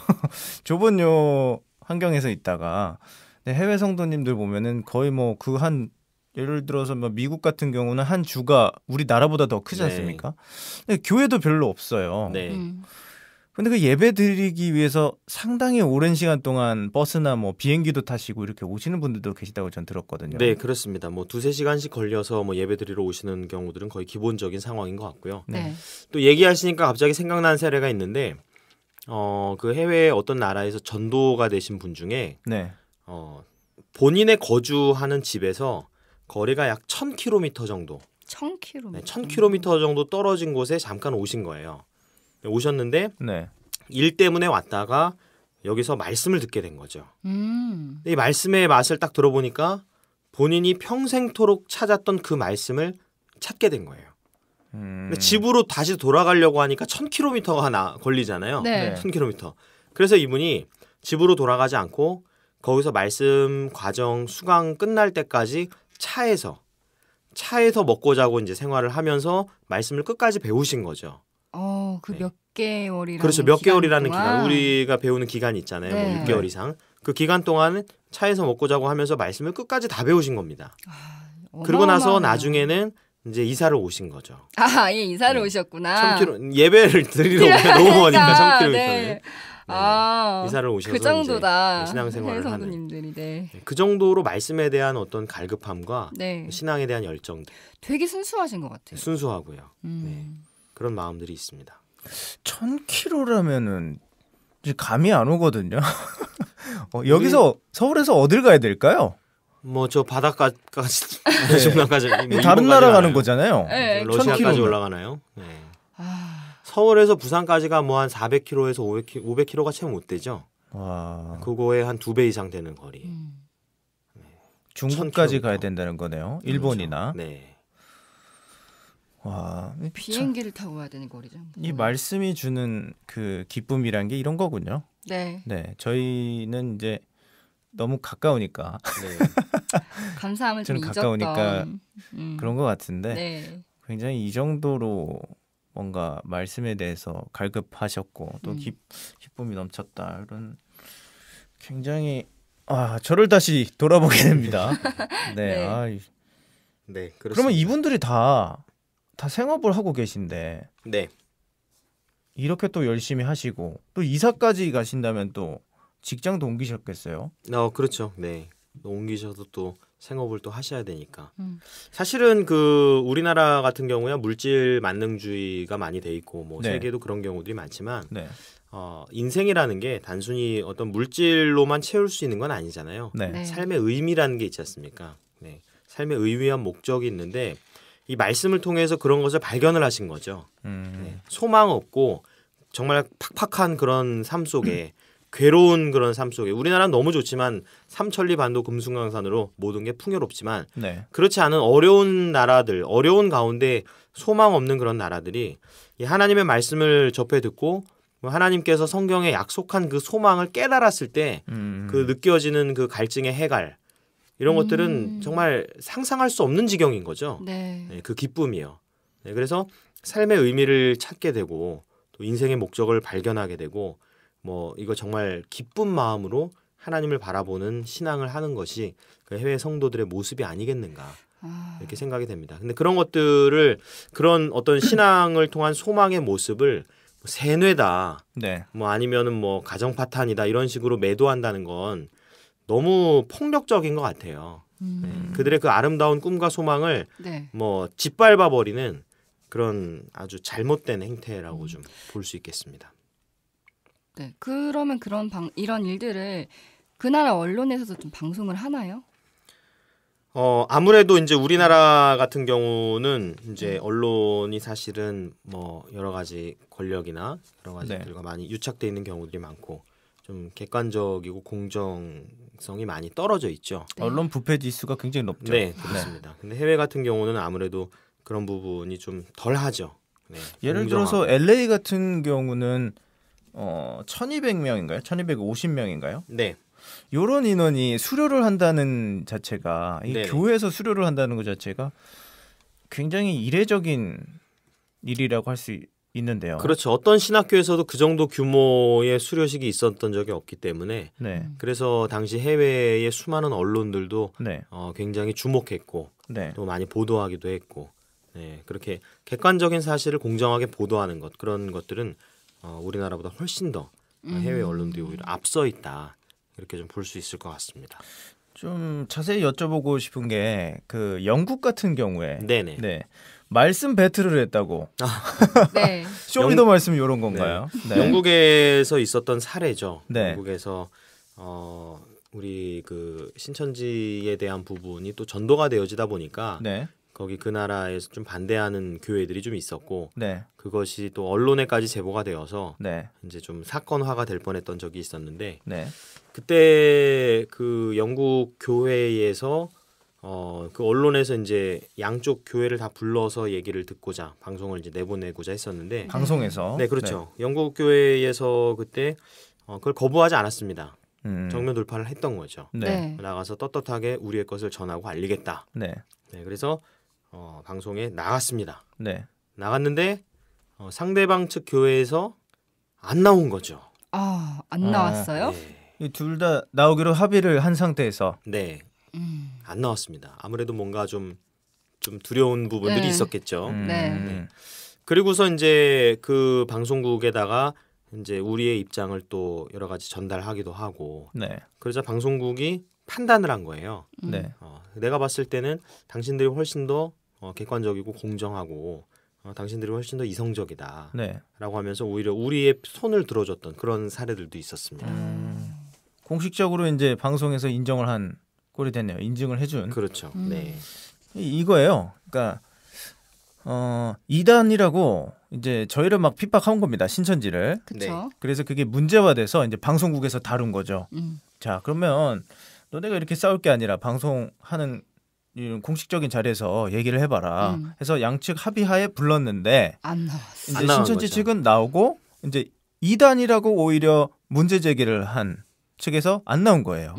좁은 요 환경에서 있다가 해외 성도님들 보면은 거의 뭐 그 한 예를 들어서 뭐 미국 같은 경우는 한 주가 우리 나라보다 더 크지 않습니까? 근데 교회도 별로 없어요. 네. 근데 그 예배 드리기 위해서 상당히 오랜 시간 동안 버스나 뭐 비행기도 타시고 이렇게 오시는 분들도 계시다고 전 들었거든요. 네, 그렇습니다. 뭐 2-3시간씩 걸려서 뭐 예배 드리러 오시는 경우들은 거의 기본적인 상황인 것 같고요. 네. 또 얘기하시니까 갑자기 생각나는 사례가 있는데 그 해외 어떤 나라에서 전도가 되신 분 중에 네. 본인의 거주하는 집에서 거리가 약 1000km 정도 1000km. 네, 1000km 정도 떨어진 곳에 잠깐 오신 거예요. 오셨는데 네. 일 때문에 왔다가 여기서 말씀을 듣게 된 거죠. 이 말씀의 맛을 딱 들어보니까 본인이 평생토록 찾았던 그 말씀을 찾게 된 거예요. 근데 집으로 다시 돌아가려고 하니까 1000km가 걸리잖아요. 네. 1000km. 그래서 이분이 집으로 돌아가지 않고 거기서 말씀 과정 수강 끝날 때까지 차에서 먹고 자고 이제 생활을 하면서 말씀을 끝까지 배우신 거죠. 그 네. 몇 개월이라는 그렇죠. 몇 개월이라는 동안. 기간. 우리가 배우는 기간이 있잖아요. 네. 뭐 6개월 이상. 그 기간 동안 차에서 먹고 자고 하면서 말씀을 끝까지 다 배우신 겁니다. 그러고 나서 어마어마하네요. 나중에는 이제 이사를 오신 거죠. 예, 이사를 오셨구나. 1000km 예배를 드리러 오면 너무 머니까 1000km는. 네. 이사를 오셔서 그 정도다. 이제 신앙생활을 하는. 성도님들이 네. 그 정도로 말씀에 대한 어떤 갈급함과 네. 신앙에 대한 열정들 되게 순수하신 것 같아요. 순수하고요. 네. 그런 마음들이 있습니다. 1000km라면은 감이 안 오거든요. 여기서 서울에서 어딜 가야 될까요? 뭐 저 바닷가까지 중간까지 뭐 다른 나라 가는 거잖아요. 네. 러시아까지 1000km 면. 올라가나요? 네. 서울에서 부산까지가 뭐 한 400km에서 500km가 채 못 되죠. 와. 그거에 한 2배 이상 되는 거리. 중국까지 1000km. 가야 된다는 거네요. 일본이나. 그렇죠. 네. 와. 비행기를 타고 가야 되는 거리죠. 이 말씀이 주는 그 기쁨이란 게 이런 거군요. 네. 네. 저희는 이제 너무 가까우니까 네. 감사함을 좀 저는 잊었던 가까우니까 그런 것 같은데 네. 굉장히 이 정도로 뭔가 말씀에 대해서 갈급하셨고 또 기쁨이 넘쳤다 이런 굉장히 저를 다시 돌아보게 됩니다. 네. 네. 네. 그렇습니다. 그러면 이분들이 다 생업을 하고 계신데 네. 이렇게 또 열심히 하시고 또 이사까지 가신다면 또 직장도 옮기셨겠어요? 그렇죠. 네. 옮기셔도 또 생업을 또 하셔야 되니까. 사실은 그 우리나라 같은 경우야 물질 만능주의가 많이 돼 있고 뭐 네. 세계도 그런 경우들이 많지만 네. 인생이라는 게 단순히 어떤 물질로만 채울 수 있는 건 아니잖아요. 네. 네. 삶의 의미라는 게 있지 않습니까? 네. 삶의 의미와 목적이 있는데 이 말씀을 통해서 그런 것을 발견을 하신 거죠. 네. 소망 없고 정말 팍팍한 그런 삶 속에 괴로운 그런 삶 속에 우리나라는 너무 좋지만 삼천리 반도 금수강산으로 모든 게 풍요롭지만 네. 그렇지 않은 어려운 나라들, 어려운 가운데 소망 없는 그런 나라들이 이 하나님의 말씀을 접해 듣고 하나님께서 성경에 약속한 그 소망을 깨달았을 때 그 느껴지는 그 갈증의 해갈 이런 것들은 정말 상상할 수 없는 지경인 거죠. 네. 네, 그 기쁨이요. 네, 그래서 삶의 의미를 찾게 되고 또 인생의 목적을 발견하게 되고 뭐 이거 정말 기쁜 마음으로 하나님을 바라보는 신앙을 하는 것이 그 해외 성도들의 모습이 아니겠는가 이렇게 생각이 됩니다. 근데 그런 것들을 그런 어떤 신앙을 통한 소망의 모습을 세뇌다, 네. 뭐 아니면은 뭐 가정 파탄이다 이런 식으로 매도한다는 건 너무 폭력적인 것 같아요. 네, 그들의 그 아름다운 꿈과 소망을 네. 뭐 짓밟아 버리는 그런 아주 잘못된 행태라고 좀 볼 수 있겠습니다. 네. 그러면 이런 일들을 그 나라 언론에서도 좀 방송을 하나요? 아무래도 이제 우리나라 같은 경우는 이제 언론이 사실은 뭐 여러 가지 권력이나 여러 가지들과 많이 유착돼 있는 경우들이 많고 좀 객관적이고 공정성이 많이 떨어져 있죠. 언론 부패 지수가 굉장히 높죠. 네, 그렇습니다. 근데 해외 같은 경우는 아무래도 그런 부분이 좀 덜하죠. 네, 예를 공정하고. 들어서 LA 같은 경우는 1200명인가요? 1250명인가요? 네. 요런 인원이 수료를 한다는 자체가 이 네네. 교회에서 수료를 한다는 것 자체가 굉장히 이례적인 일이라고 할 수 있는데요. 그렇죠. 어떤 신학교에서도 그 정도 규모의 수료식이 있었던 적이 없기 때문에 네. 그래서 당시 해외의 수많은 언론들도 네. 굉장히 주목했고 네. 또 많이 보도하기도 했고 네, 그렇게 객관적인 사실을 공정하게 보도하는 것 그런 것들은 우리나라보다 훨씬 더 해외 언론들이 오히려 앞서 있다 이렇게 좀 볼 수 있을 것 같습니다. 좀 자세히 여쭤보고 싶은 게 그 영국 같은 경우에 네네. 네. 말씀 배틀을 했다고. 네. 쇼미더 말씀 이런 건가요? 네. 영국에서 있었던 사례죠. 네. 영국에서 우리 그 신천지에 대한 부분이 또 전도가 되어지다 보니까 네. 거기 그 나라에서 좀 반대하는 교회들이 좀 있었고 네. 그것이 또 언론에까지 제보가 되어서 네. 이제 좀 사건화가 될 뻔했던 적이 있었는데 네. 그때 그 영국 교회에서 그 언론에서 이제 양쪽 교회를 다 불러서 얘기를 듣고자 방송을 이제 내보내고자 했었는데 방송에서. 네 그렇죠. 영국 교회에서 그때 그걸 거부하지 않았습니다. 정면 돌파를 했던 거죠. 네. 네. 나가서 떳떳하게 우리의 것을 전하고 알리겠다. 네. 네, 그래서 방송에 나갔습니다. 네. 나갔는데 상대방 측 교회에서 안 나온 거죠. 안 나왔어요? 네, 둘 다 나오기로 합의를 한 상태에서. 네. 안 나왔습니다. 아무래도 뭔가 좀 두려운 부분들이 네. 있었겠죠. 네. 그리고서 이제 그 방송국에다가 이제 우리의 입장을 또 여러 가지 전달하기도 하고 네. 그러자 방송국이 판단을 한 거예요. 네. 내가 봤을 때는 당신들이 훨씬 더 객관적이고 공정하고 당신들이 훨씬 더 이성적이다. 네. 라고 하면서 오히려 우리의 손을 들어줬던 그런 사례들도 있었습니다. 공식적으로 이제 방송에서 인정을 한 꼴이 됐네요. 인증을 해준. 그렇죠. 네. 이거예요. 그러니까 이단이라고 이제 저희를 막 핍박한 겁니다. 신천지를. 그렇죠. 그래서 그게 문제화돼서 이제 방송국에서 다룬 거죠. 자, 그러면 너네가 이렇게 싸울 게 아니라 방송하는 이런 공식적인 자리에서 얘기를 해봐라. 해서 양측 합의하에 불렀는데 안 나왔어. 이제 안 나온 신천지 거죠. 측은 나오고 이제 이단이라고 오히려 문제 제기를 한 측에서 안 나온 거예요.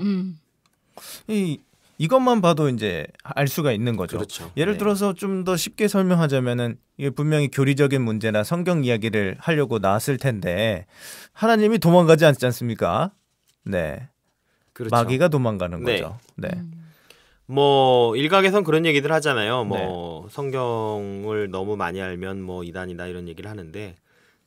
이것만 봐도 이제 알 수가 있는 거죠. 그렇죠. 예를 네. 들어서 좀 더 쉽게 설명하자면은 이게 분명히 교리적인 문제나 성경 이야기를 하려고 나왔을 텐데 하나님이 도망가지 않지 않습니까? 네. 그렇죠. 마귀가 도망가는 네. 거죠. 네. 뭐 일각에선 그런 얘기들 하잖아요. 뭐 성경을 너무 많이 알면 뭐 이단이다 이런 얘기를 하는데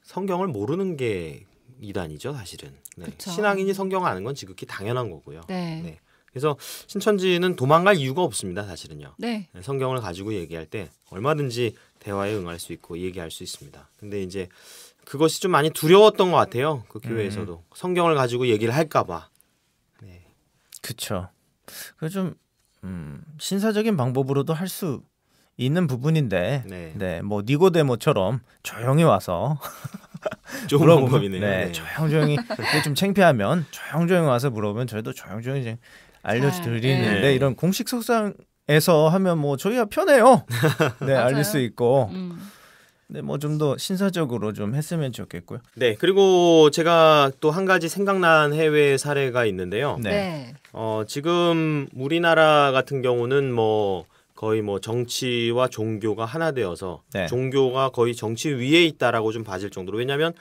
성경을 모르는 게 이단이죠, 사실은. 네. 그쵸. 신앙인이 성경을 아는 건 지극히 당연한 거고요. 네. 네. 그래서 신천지는 도망갈 이유가 없습니다, 사실은요. 네. 네, 성경을 가지고 얘기할 때 얼마든지 대화에 응할 수 있고 얘기할 수 있습니다. 근데 이제 그것이 좀 많이 두려웠던 것 같아요. 그 교회에서도 성경을 가지고 얘기를 할까봐. 네. 그렇죠. 그 좀 신사적인 방법으로도 할 수 있는 부분인데, 네. 뭐 니고데모처럼 조용히 와서 좋은 물어보면, 방법이네요. 네, 네. 조용히 이게 좀 창피하면 조용히 와서 물어보면 저희도 조용히 이제 알려드리는데 네. 이런 공식 석상에서 하면 뭐 저희가 편해요. 네, 알릴 맞아요. 수 있고. 음. 네, 뭐 좀 더 신사적으로 좀 했으면 좋겠고요. 네, 그리고 제가 또 한 가지 생각난 해외 사례가 있는데요. 네. 네. 지금 우리나라 같은 경우는 뭐 거의 뭐 정치와 종교가 하나 되어서 네. 종교가 거의 정치 위에 있다라고 좀 봐질 정도로 왜냐하면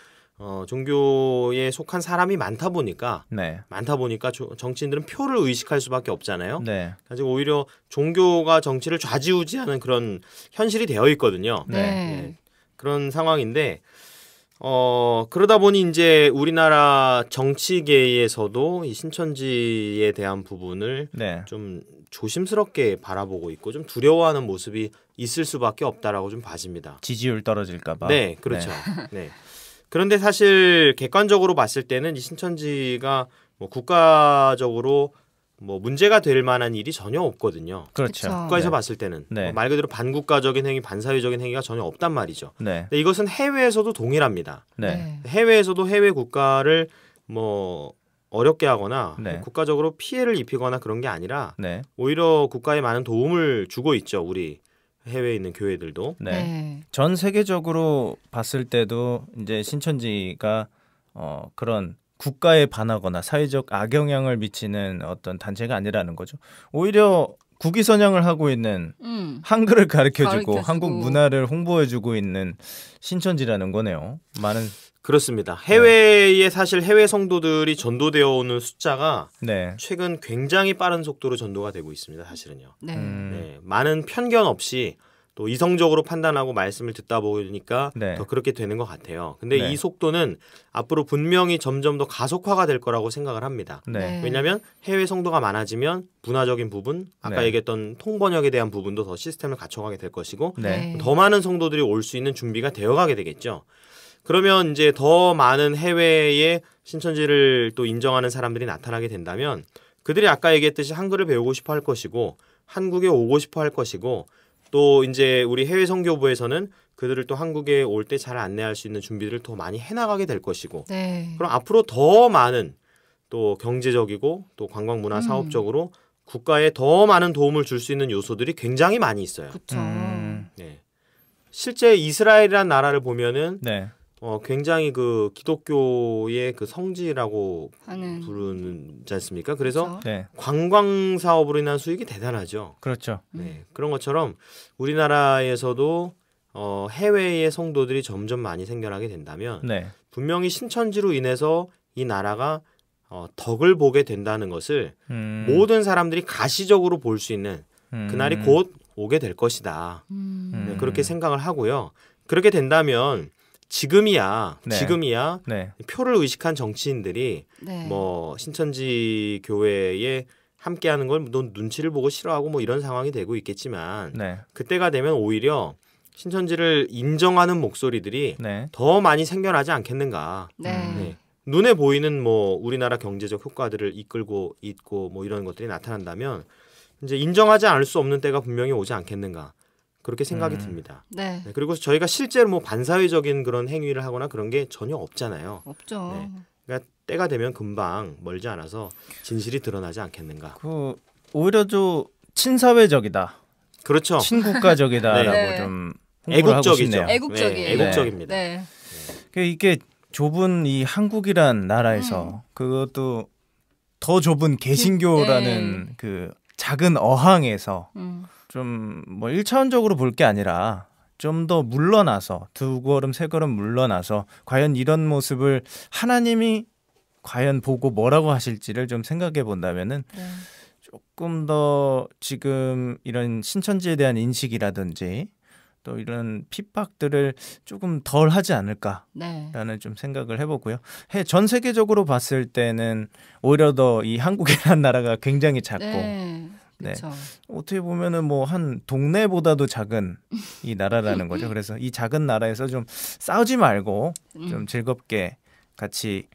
종교에 속한 사람이 많다 보니까 네. 정치인들은 표를 의식할 수밖에 없잖아요. 네. 가지고 오히려 종교가 정치를 좌지우지하는 그런 현실이 되어 있거든요. 네. 네. 그런 상황인데 그러다 보니 이제 우리나라 정치계에서도 이 신천지에 대한 부분을 네. 좀 조심스럽게 바라보고 있고 좀 두려워하는 모습이 있을 수밖에 없다라고 좀 봐집니다. 지지율 떨어질까 봐. 네, 그렇죠. 네. 그런데 사실 객관적으로 봤을 때는 이 신천지가 뭐 국가적으로 뭐 문제가 될 만한 일이 전혀 없거든요. 그렇죠. 그쵸. 국가에서 네. 봤을 때는 네. 말 그대로 반국가적인 행위, 반사회적인 행위가 전혀 없단 말이죠. 네. 근데 이것은 해외에서도 동일합니다. 네. 해외에서도 해외 국가를 뭐 어렵게 하거나 네. 국가적으로 피해를 입히거나 그런 게 아니라 네. 오히려 국가에 많은 도움을 주고 있죠. 우리 해외에 있는 교회들도. 네. 네. 전 세계적으로 봤을 때도 이제 신천지가 그런 국가에 반하거나 사회적 악영향을 미치는 어떤 단체가 아니라는 거죠. 오히려 국위선양을 하고 있는 한글을 가르쳐주고 가르쳐주고. 한국 문화를 홍보해주고 있는 신천지라는 거네요. 많은 그렇습니다. 해외에 사실 해외 성도들이 전도되어 오는 숫자가 네. 최근 굉장히 빠른 속도로 전도가 되고 있습니다. 사실은요. 네. 네, 많은 편견 없이 또 이성적으로 판단하고 말씀을 듣다 보니까 네. 더 그렇게 되는 것 같아요. 근데 네. 이 속도는 앞으로 분명히 점점 더 가속화가 될 거라고 생각을 합니다. 네. 왜냐하면 해외 성도가 많아지면 문화적인 부분, 아까 네. 얘기했던 통번역에 대한 부분도 더 시스템을 갖춰가게 될 것이고 네. 더 많은 성도들이 올 수 있는 준비가 되어가게 되겠죠. 그러면 이제 더 많은 해외의 신천지를 또 인정하는 사람들이 나타나게 된다면 그들이 아까 얘기했듯이 한글을 배우고 싶어 할 것이고 한국에 오고 싶어 할 것이고 또 이제 우리 해외 선교부에서는 그들을 또 한국에 올 때 잘 안내할 수 있는 준비들을 더 많이 해나가게 될 것이고 네. 그럼 앞으로 더 많은 또 경제적이고 또 관광 문화 사업적으로 국가에 더 많은 도움을 줄 수 있는 요소들이 굉장히 많이 있어요. 그렇죠. 네. 실제 이스라엘이라는 나라를 보면은 네. 굉장히 그 기독교의 그 성지라고 하는 부르지 않습니까? 그래서 그렇죠. 네. 관광 사업으로 인한 수익이 대단하죠. 그렇죠. 네. 그런 것처럼 우리나라에서도 해외의 성도들이 점점 많이 생겨나게 된다면 네. 분명히 신천지로 인해서 이 나라가 덕을 보게 된다는 것을 모든 사람들이 가시적으로 볼 수 있는 그날이 곧 오게 될 것이다. 네, 그렇게 생각을 하고요. 그렇게 된다면 지금이야 네. 표를 의식한 정치인들이 네. 뭐 신천지 교회에 함께하는 걸 눈치를 보고 싫어하고 뭐 이런 상황이 되고 있겠지만 네. 그때가 되면 오히려 신천지를 인정하는 목소리들이 네. 더 많이 생겨나지 않겠는가. 네. 네. 눈에 보이는 뭐 우리나라 경제적 효과들을 이끌고 있고 뭐 이런 것들이 나타난다면 이제 인정하지 않을 수 없는 때가 분명히 오지 않겠는가. 그렇게 생각이 듭니다. 네. 네, 그리고 저희가 실제로 뭐 반사회적인 그런 행위를 하거나 그런 게 전혀 없잖아요. 없죠. 네. 그러니까 때가 되면 금방 멀지 않아서 진실이 드러나지 않겠는가. 그 오히려 좀 친사회적이다, 그렇죠. 친국가적이다라고 네. 좀 홍보를 하고 애국적이죠. 싶네요. 애국적이에요. 네, 애국적입니다. 네. 이게 좁은 이 한국이란 나라에서 그것도 더 좁은 개신교라는 네. 그 작은 어항에서 음. 좀 뭐 1차원적으로 볼 게 아니라 좀 더 물러나서 두 걸음 세 걸음 물러나서 과연 이런 모습을 하나님이 과연 보고 뭐라고 하실지를 좀 생각해 본다면은 네. 조금 더 지금 이런 신천지에 대한 인식이라든지 또 이런 핍박들을 조금 덜 하지 않을까라는 네. 좀 생각을 해보고요. 전 세계적으로 봤을 때는 오히려 더 이 한국이라는 나라가 굉장히 작고 네. 네. 그렇죠. 어떻게 보면은 뭐 한 동네보다도 작은 이 나라라는 거죠. 그래서 이 작은 나라에서 좀 싸우지 말고 좀 즐겁게 같이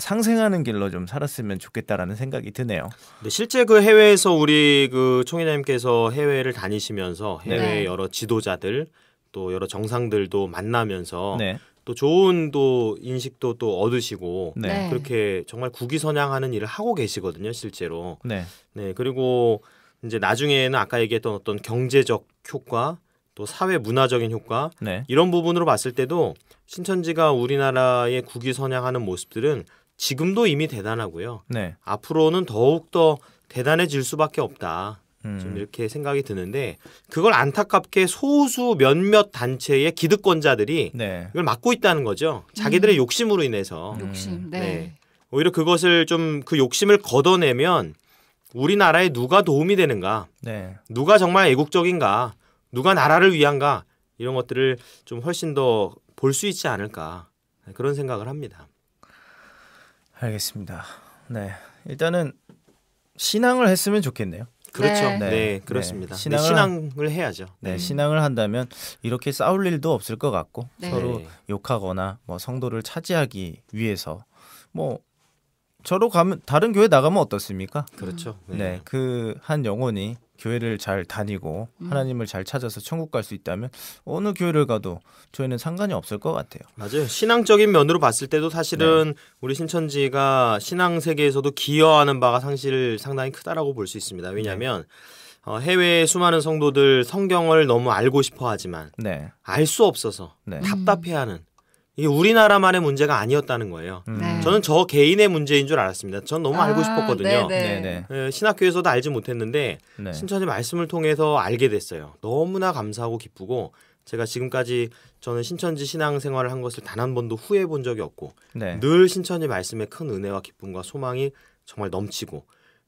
상생하는 길로 좀 살았으면 좋겠다라는 생각이 드네요. 근데 실제 그 해외에서 우리 그 총회장님께서 해외를 다니시면서 해외 네. 여러 지도자들 또 여러 정상들도 만나면서 네, 또 좋은 또 인식도 또 얻으시고 네, 네. 그렇게 정말 국위선양하는 일을 하고 계시거든요, 실제로. 네, 네, 그리고 이제 나중에는 아까 얘기했던 어떤 경제적 효과, 또 사회 문화적인 효과 네, 이런 부분으로 봤을 때도 신천지가 우리나라의 국위선양하는 모습들은 지금도 이미 대단하고요. 네. 앞으로는 더욱 더 대단해질 수밖에 없다. 좀 이렇게 생각이 드는데 그걸 안타깝게 소수 몇몇 단체의 기득권자들이 네. 이걸 막고 있다는 거죠. 자기들의 욕심으로 인해서. 욕심. 네. 네. 오히려 그것을 좀 그 욕심을 걷어내면 우리나라에 누가 도움이 되는가, 네. 누가 정말 애국적인가, 누가 나라를 위한가 이런 것들을 좀 훨씬 더 볼 수 있지 않을까 그런 생각을 합니다. 알겠습니다. 네. 일단은 신앙을 했으면 좋겠네요. 그렇죠. 네. 네, 그렇습니다. 네. 네, 신앙을 해야죠. 네, 신앙을 한다면 이렇게 싸울 일도 없을 것 같고 네. 서로 네. 욕하거나 뭐 성도를 차지하기 위해서 뭐 저로 가면 다른 교회 나가면 어떻습니까? 그렇죠. 네, 그 한 영혼이 교회를 잘 다니고 하나님을 잘 찾아서 천국 갈 수 있다면 어느 교회를 가도 저희는 상관이 없을 것 같아요. 맞아요. 신앙적인 면으로 봤을 때도 사실은 우리 신천지가 신앙 세계에서도 기여하는 바가 사실 상당히 크다라고 볼 수 있습니다. 왜냐하면 해외의 수많은 성도들 성경을 너무 알고 싶어 하지만 네, 알 수 없어서 네, 답답해하는 이게 우리나라만의 문제가 아니었다는 거예요. 네. 저는 저 개인의 문제인 줄 알았습니다. 전 너무 알고 싶었거든요. 네, 네, 예, 신학교에서도 알지 못했는데 네, 신천지 말씀을 통해서 알게 됐어요. 너무나 감사하고 기쁘고 제가 지금까지 저는 신천지 신앙생활을 한 것을 단 한 번도 후회해 본 적이 없고 네, 늘 신천지 말씀에 큰 은혜와 기쁨과 소망이 정말 넘치고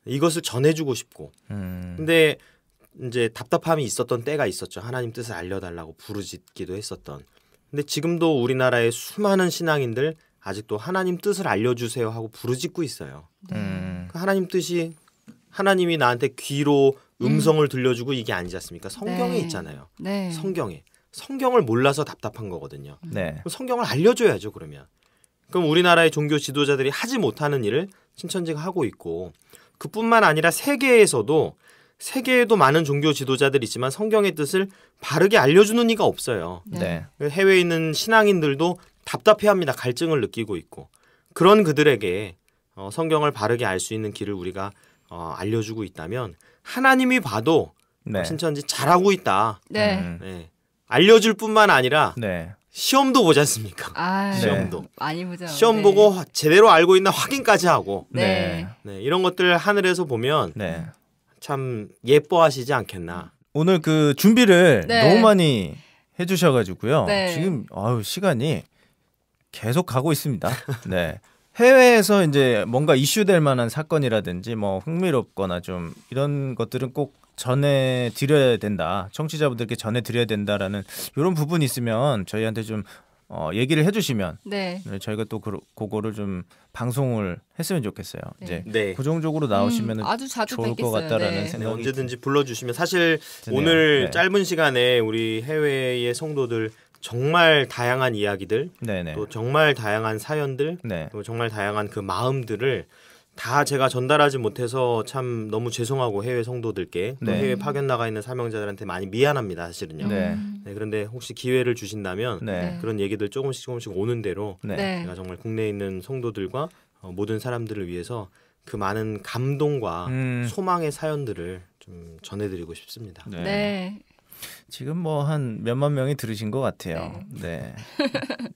이것을 전해주고 싶고 근데 이제 답답함이 있었던 때가 있었죠. 하나님 뜻을 알려달라고 부르짖기도 했었던. 근데 지금도 우리나라의 수많은 신앙인들 아직도 하나님 뜻을 알려주세요 하고 부르짖고 있어요. 그 하나님 뜻이 하나님이 나한테 귀로 음성을 들려주고 이게 아니지 않습니까? 성경에 네. 있잖아요. 네. 성경을 몰라서 답답한 거거든요. 네, 그럼 성경을 알려줘야죠. 그러면 그럼 우리나라의 종교 지도자들이 하지 못하는 일을 신천지가 하고 있고 그뿐만 아니라 세계에도 많은 종교 지도자들이 있지만 성경의 뜻을 바르게 알려주는 이가 없어요. 네, 해외에 있는 신앙인들도 답답해합니다. 갈증을 느끼고 있고 그런 그들에게 성경을 바르게 알 수 있는 길을 우리가 알려주고 있다면 하나님이 봐도 네, 신천지 잘하고 있다. 네. 네. 알려줄 뿐만 아니라 네, 시험도 보지 않습니까? 아, 시험도. 많이 보죠. 시험 네. 보고 제대로 알고 있나 확인까지 하고 네. 네, 이런 것들 하늘에서 보면 네. 참 예뻐하시지 않겠나. 오늘 그 준비를 네. 너무 많이 해주셔가지고요. 네. 지금 시간이 계속 가고 있습니다. 네. 해외에서 이제 뭔가 이슈될 만한 사건이라든지 뭐 흥미롭거나 좀 이런 것들은 꼭 전해드려야 된다. 청취자분들께 전해드려야 된다라는 이런 부분이 있으면 저희한테 좀 얘기를 해주시면 네. 저희가 또 그거를 좀 방송을 했으면 좋겠어요. 네. 이제 네. 고정적으로 나오시면 아주 자주 좋을 것 뵙겠어요. 같다라는 네. 네, 생각이 언제든지 불러주시면 사실 드네요. 오늘 네. 짧은 시간에 우리 해외의 성도들 정말 다양한 이야기들 네네. 또 정말 다양한 사연들 네. 또 정말 다양한 그 마음들을 다 제가 전달하지 못해서 참 너무 죄송하고 해외 성도들께 또 네. 해외 파견 나가 있는 사명자들한테 많이 미안합니다 사실은요. 네. 네, 그런데 혹시 기회를 주신다면 네. 그런 얘기들 조금씩 오는 대로 네. 네. 제가 정말 국내에 있는 성도들과 모든 사람들을 위해서 그 많은 감동과 소망의 사연들을 좀 전해드리고 싶습니다. 네. 네. 지금 뭐 한 몇만 명이 들으신 것 같아요. 네.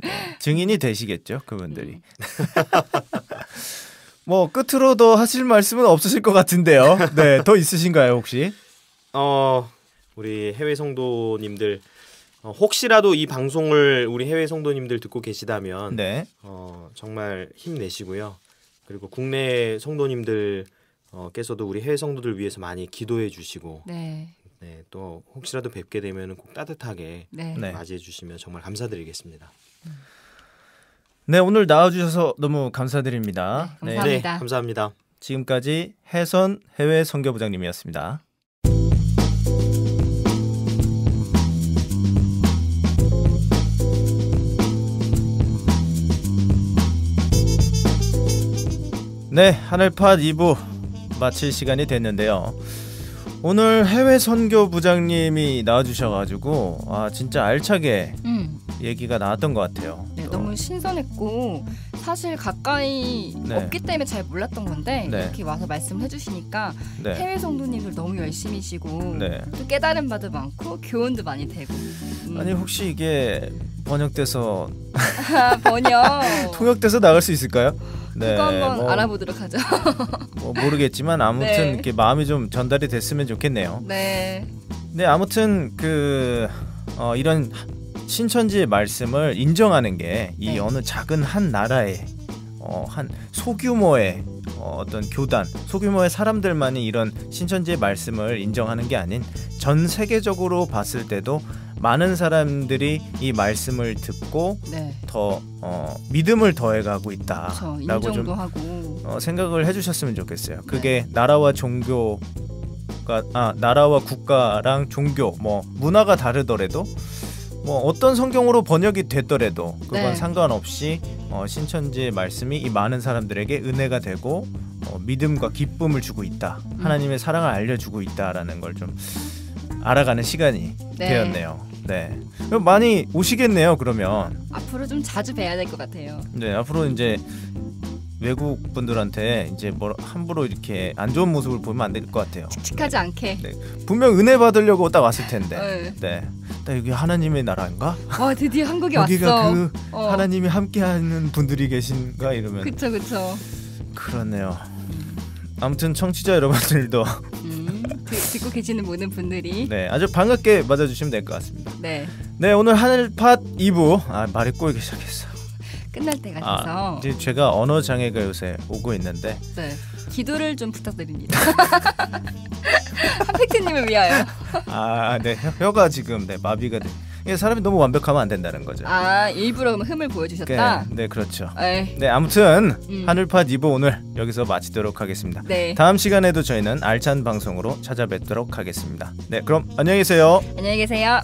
네. 증인이 되시겠죠, 그분들이. 뭐 끝으로 더 하실 말씀은 없으실 것 같은데요. 네, 더 있으신가요 혹시? 우리 해외 성도님들 혹시라도 이 방송을 우리 해외 성도님들 듣고 계시다면 네. 정말 힘내시고요. 그리고 국내 성도님들께서도 우리 해외 성도들 위해서 많이 기도해 주시고 네. 네, 또 혹시라도 뵙게 되면 꼭 따뜻하게 네. 네. 맞이해 주시면 정말 감사드리겠습니다. 네, 오늘 나와주셔서 너무 감사드립니다. 네, 감사합니다. 네, 감사합니다. 지금까지 해선 해외 선교부장님이었습니다. 네, 하늘팟 2부 마칠 시간이 됐는데요. 오늘 해외 선교부장님이 나와주셔가지고 진짜 알차게 얘기가 나왔던 것 같아요. 네, 너무 신선했고 사실 가까이 네. 없기 때문에 잘 몰랐던 건데 네. 이렇게 와서 말씀해 주시니까 네. 해외 성도님들 너무 열심히시고 네. 또 깨달은 바도 많고 교훈도 많이 되고 아니 혹시 이게 번역돼서 번역 통역돼서 나갈 수 있을까요? 네, 그거 한번 알아보도록 하죠. 뭐 모르겠지만 아무튼 네. 이렇게 마음이 좀 전달이 됐으면 좋겠네요. 네. 네, 아무튼 이런 신천지의 말씀을 인정하는 게 이 네. 어느 작은 한 나라의 한 소규모의 어떤 교단, 소규모의 사람들만이 이런 신천지의 말씀을 인정하는 게 아닌 전 세계적으로 봤을 때도 많은 사람들이 이 말씀을 듣고 네. 더 믿음을 더해가고 그렇죠. 있다라고 인정도 좀 하고 생각을 해주셨으면 좋겠어요. 그게 나라와 나라와 국가랑 종교, 뭐 문화가 다르더라도 뭐 어떤 성경으로 번역이 됐더라도 그건 네. 상관없이 신천지의 말씀이 이 많은 사람들에게 은혜가 되고 믿음과 기쁨을 주고 있다. 하나님의 사랑을 알려주고 있다라는 걸 좀 알아가는 시간이 네. 되었네요. 네, 그럼 많이 오시겠네요. 그러면 앞으로 좀 자주 뵈야 될 것 같아요. 네, 앞으로 이제 외국 분들한테 이제 뭐 함부로 이렇게 안 좋은 모습을 보면 안 될 것 같아요. 칙칙하지 않게. 네, 분명 은혜 받으려고 딱 왔을 텐데. 네. 네, 딱 여기 하나님의 나라인가? 와 드디어 한국에 여기가 왔어. 그 하나님이 함께하는 분들이 계신가 이러면 그쵸. 그러네요. 아무튼 청취자 여러분들도 듣고 계시는 모든 분들이 네, 아주 반갑게 맞아주시면 될 것 같습니다. 네. 네, 오늘 하늘팟 2부 말이 꼬이기 시작했어. 끝날 때가 돼서 이제 제가 언어 장애가 요새 오고 있는데 네. 기도를 좀 부탁드립니다. 한팩트님을 위하여. 네, 혀가 지금 마비가 돼. 이게 사람이 너무 완벽하면 안 된다는 거죠. 일부러 그럼 흠을 보여주셨다. 네, 그렇죠. 에이. 네, 아무튼 하늘팟 2부 오늘 여기서 마치도록 하겠습니다. 네. 다음 시간에도 저희는 알찬 방송으로 찾아뵙도록 하겠습니다. 네, 그럼 안녕히 계세요. 안녕히 계세요.